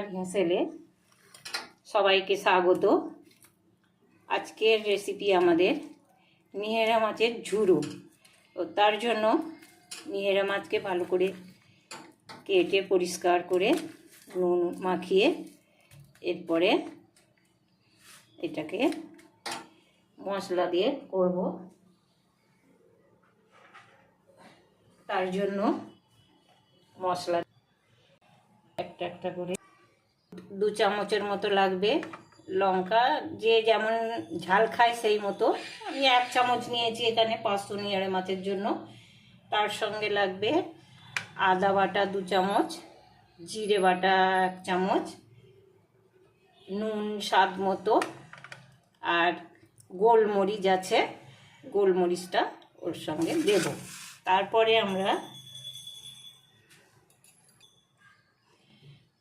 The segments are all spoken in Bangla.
রান্নার হেঁসেলে সবাইকে স্বাগত। আজকের রেসিপি আমাদের নিহেরা মাছের ঝুড়ো। তো তার জন্য নিহেরা মাছকে ভালো করে কেটে পরিষ্কার করে নুন মাখিয়ে এরপরে এটাকে মশলা দিয়ে করব। তার জন্য মশলা একটা একটা করে 2 চামচের মতো লাগবে। লঙ্কা যে যেমন ঝাল খায় সেই মতো, আমি 1 চামচ নিয়েছি এখানে 500 নিহেরা মাছের জন্য। তার সঙ্গে লাগবে আদা বাটা 2 চামচ, জিরে বাটা 1 চামচ, নুন স্বাদ মতো, আর গোলমরিচ আছে, গোলমরিচটা ওর সঙ্গে দেব। তারপরে আমরা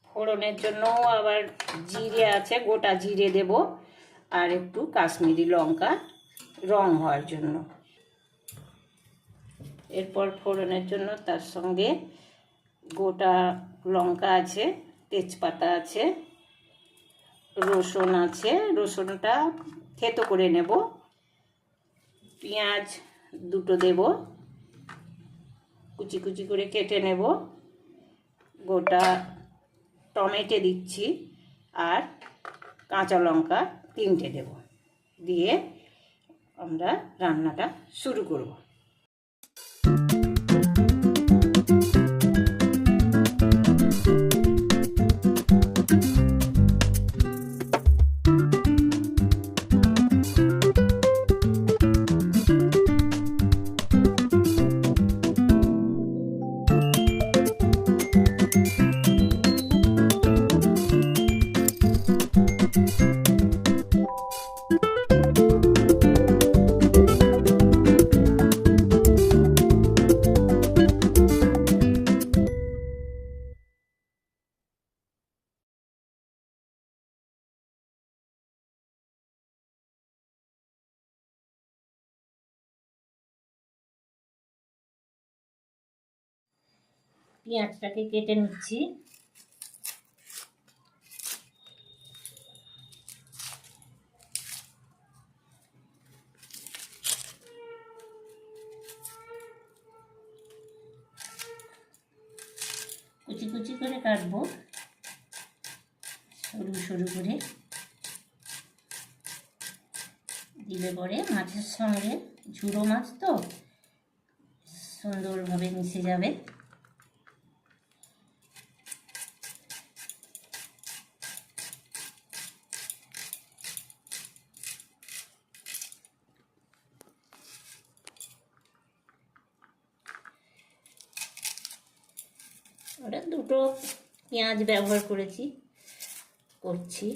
ফোড়নের জন্য আবার জিরে আছে, গোটা জিরে দেব, আর একটু কাশ্মীরি লঙ্কা রং হওয়ার জন্য। এরপর ফোড়নের জন্য তার সঙ্গে গোটা লঙ্কা আছে, তেজপাতা আছে, রসুন আছে, রসুনটা থেতো করে নেব, পেঁয়াজ 2টো দেব, কুচি কুচি করে কেটে নেব, গোটা টমেটো দিচ্ছি, আর কাঁচা লঙ্কা 3টে দেব। দিয়ে আমরা রান্নাটা শুরু করব। পেঁয়াজটাকে কেটে নিচ্ছি। কুচি কুচি করে কাটবো, সরু সরু করে দিলে পরে মাছের সঙ্গে, ঝুড়ো মাছ তো সুন্দরভাবে মিশে যাবে। ওটা 2টো পেঁয়াজ ব্যবহার করছি।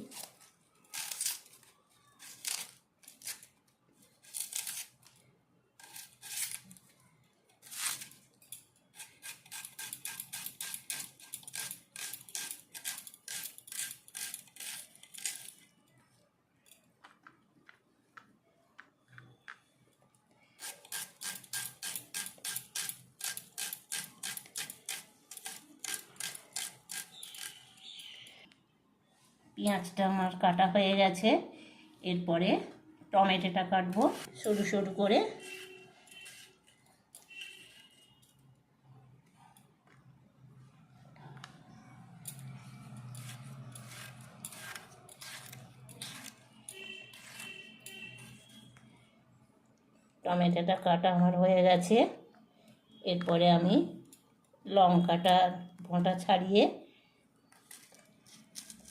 পেঁয়াজটা আমার কাটা হয়ে গেছে। এরপরে টমেটোটা কাটবো সরু সরু করে। টমেটোটা কাটা আমার হয়ে গেছে। এরপরে আমি লঙ্কাটা ভোঁটা ছাড়িয়ে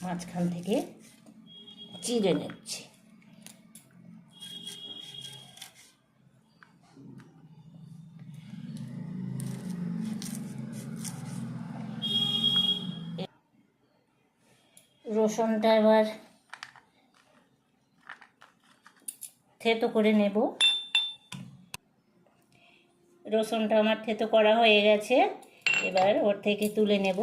মাঝখান থেকে চিড়ে নিচ্ছি। রসুনটা এবার থেতো করে নেব। রসুনটা আমার থেতো করা হয়ে গেছে, এবার ওর থেকে তুলে নেব।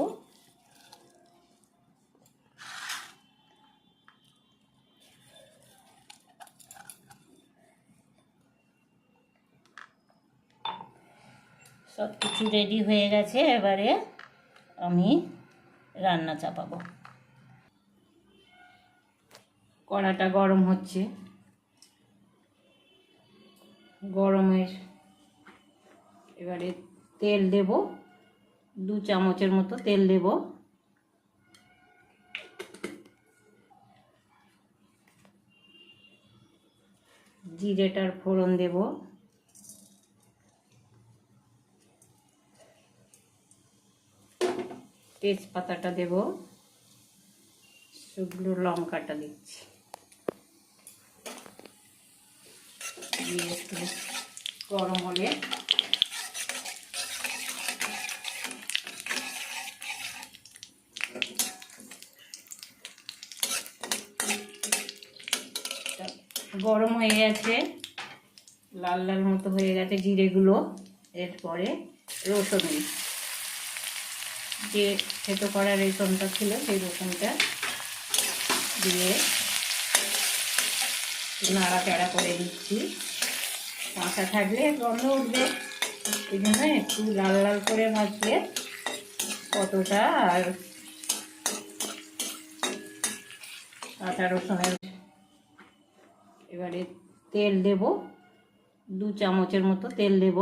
সব কিছু রেডি হয়ে গেছে, এবারে আমি রান্না চাপাবো। কড়াটা গরম হচ্ছে, গরমের এবারে তেল দেব, 2 চামচের মতো তেল দেব। জিরেটার ফোড়ন দেব, তেজপাতাটা দেব, শুকনো লঙ্কাটা দিচ্ছি, দিয়ে একটু গরম হলে গরম হয়ে গেছে, লাল লাল মতো হয়ে গেছে জিরেগুলো। এরপরে রসুন, যে থেতো করা রসুনটা ছিল সেই রসুনটা দিয়ে নাড়াচাড়া করে দিচ্ছি। কাঁচা থাকলে গন্ধ উঠবে, এই জন্য একটু লাল লাল করে ভাজলে কতটা আর আদা রসুনের। এবারে তেল দেব, 2 চামচের মতো তেল দেব।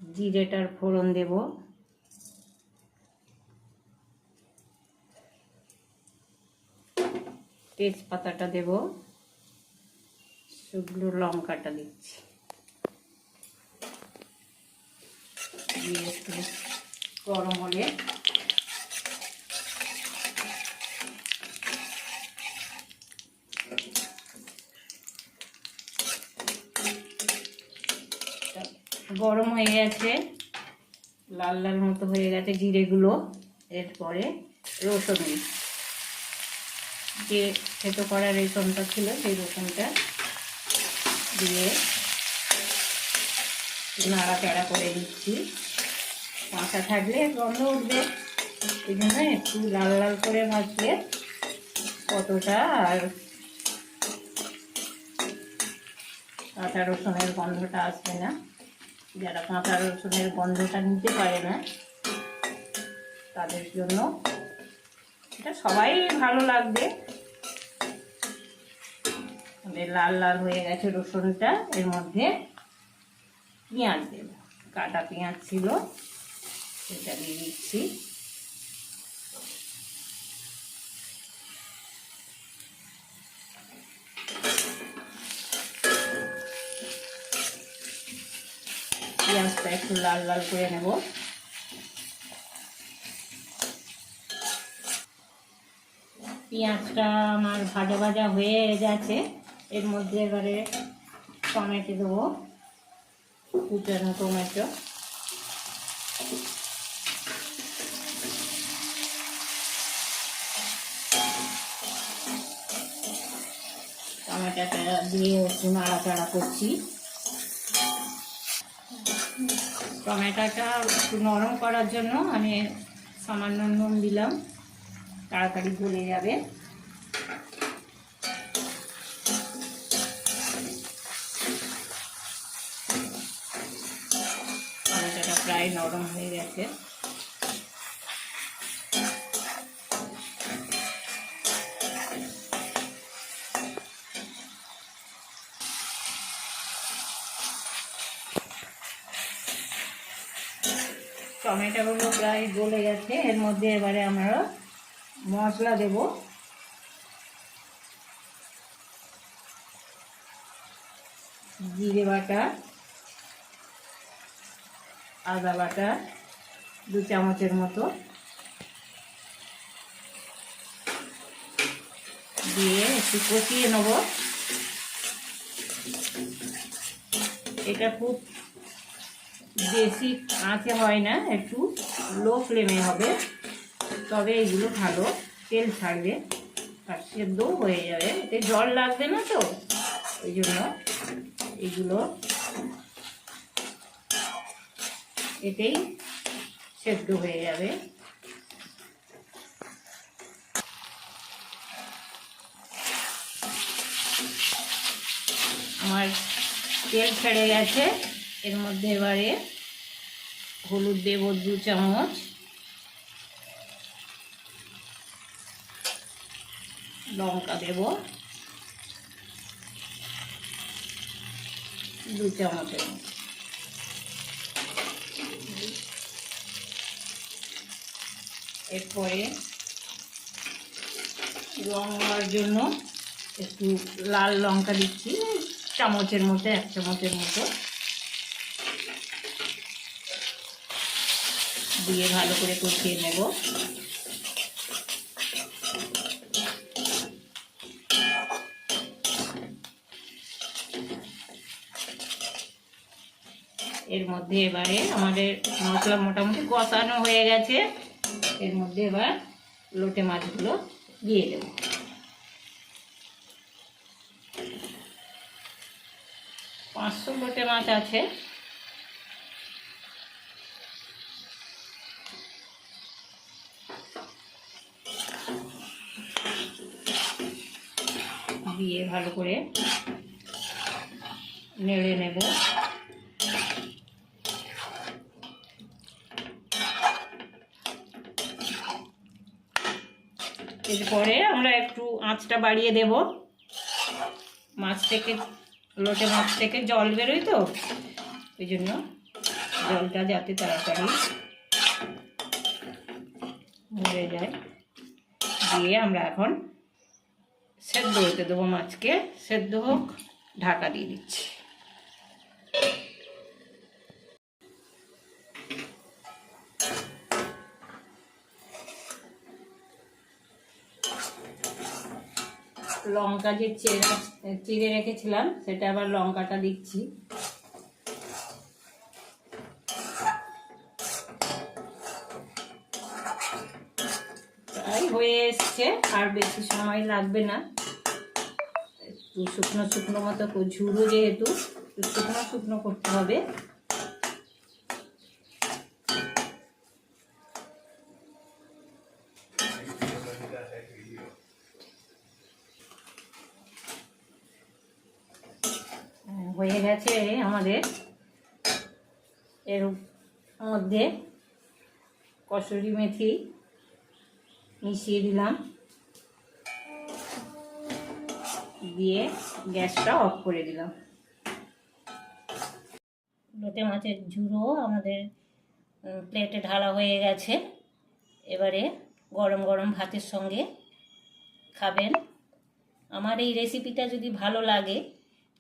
জিরেটার ফোড়ন দেব, তেজপাতাটা দেব, শুকনো লঙ্কাটা দিচ্ছি, দিয়ে একটু গরম হলে গরম হয়ে গেছে, লাল লাল মতো হয়ে গেছে জিরেগুলো। এরপরে রসুন, যে থেতো করা রসুনটা ছিল সেই রসুনটা দিয়ে নাড়াচাড়া করে দিচ্ছি। কাঁচা থাকলে গন্ধ উঠবে, এই জন্য একটু লাল লাল করে ভাজলে কতটা আর কাঁচা রসুনের গন্ধটা আসবে না। যারা কাঁচা রসুনের গন্ধটা নিতে পারে না তাদের জন্য এটা সবাই ভালো লাগবে। লাল লাল হয়ে গেছে রসুনটা, এর মধ্যে পেঁয়াজ দেব, কাটা পেঁয়াজ ছিল সেটা দিয়ে দিচ্ছি। পেঁয়াজটা একটু লাল লাল করে নেব। পেঁয়াজটা আমার ভাজা ভাজা হয়ে গেছে, এর মধ্যে এবারে টমেটো দেবো, কুচানো টমেটো। টমেটোটা দিয়ে একটু নাড়াচাড়া করছি। টমেটোটা একটু নরম করার জন্য আমি সামান্য নুন দিলাম, তাড়াতাড়ি গলে যাবে। টমেটোটা প্রায় নরম হয়ে গেছে। টমেটোগুলো প্রায় গলে গেছে, এর মধ্যে এবারে আমরা মশলা দেব। জিরে বাটা, আদা বাটা 2 চামচের মতো দিয়ে একটু কষিয়ে নেব। এটা খুব বেশি আঁচে হয় না, একটু লো ফ্লেমে হবে, তবে এগুলো ভালো তেল ছাড়বে আর সেদ্ধও হয়ে যাবে, এতে জল লাগবে না তো, ওই জন্য এগুলো এতেই সেদ্ধ হয়ে যাবে। আমার তেল ছেড়ে গেছে, এর মধ্যে এবারে হলুদ দেব 2 চামচ, লঙ্কা দেব 2 চামচের মতো। এরপরে রং হওয়ার জন্য একটু লাল লঙ্কা দিচ্ছি, চামচের মতো, 1 চামচের মতো দিয়ে ভালো করে কষিয়ে নেব। এর মধ্যে এবারে আমাদের মশলা মোটামুটি কষানো হয়ে গেছে। এর মধ্যে এবার লোটে মাছগুলো দিয়ে দেব। পাঁচশো লোটে মাছ আছে। দিয়ে ভালো করে নেড়ে নেব। এরপরে আমরা একটু আঁচটা বাড়িয়ে দেব। মাছ থেকে, লোটে মাছ থেকে জল বেরোয় তো, ওই জন্য জলটা যাতে তাড়াতাড়ি মরে যায়। দিয়ে আমরা এখন সেদ্ধ হতে দেবো মাছকে। সেদ্ধ হোক, ঢাকা দিয়ে দিচ্ছি। লঙ্কা যে চিড়ে রেখেছিলাম সেটা আবার লঙ্কাটা দিচ্ছি। প্রায় হয়ে এসছে, আর বেশি সময় লাগবে না। একটু শুকনো শুকনো মতো, ঝুড়ো যেহেতু শুকনো শুকনো করতে হবে। হয়ে গেছে আমাদের। এর মধ্যে কসুরি মেথি মিশিয়ে দিলাম, দিয়ে গ্যাসটা অফ করে দিলাম। লোটে মাছের ঝুড়ো আমাদের প্লেটে ঢালা হয়ে গেছে। এবারে গরম গরম ভাতের সঙ্গে খাবেন। আমার এই রেসিপিটা যদি ভালো লাগে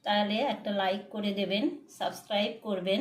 তাহলে একটা লাইক করে দেবেন, সাবস্ক্রাইব করবেন।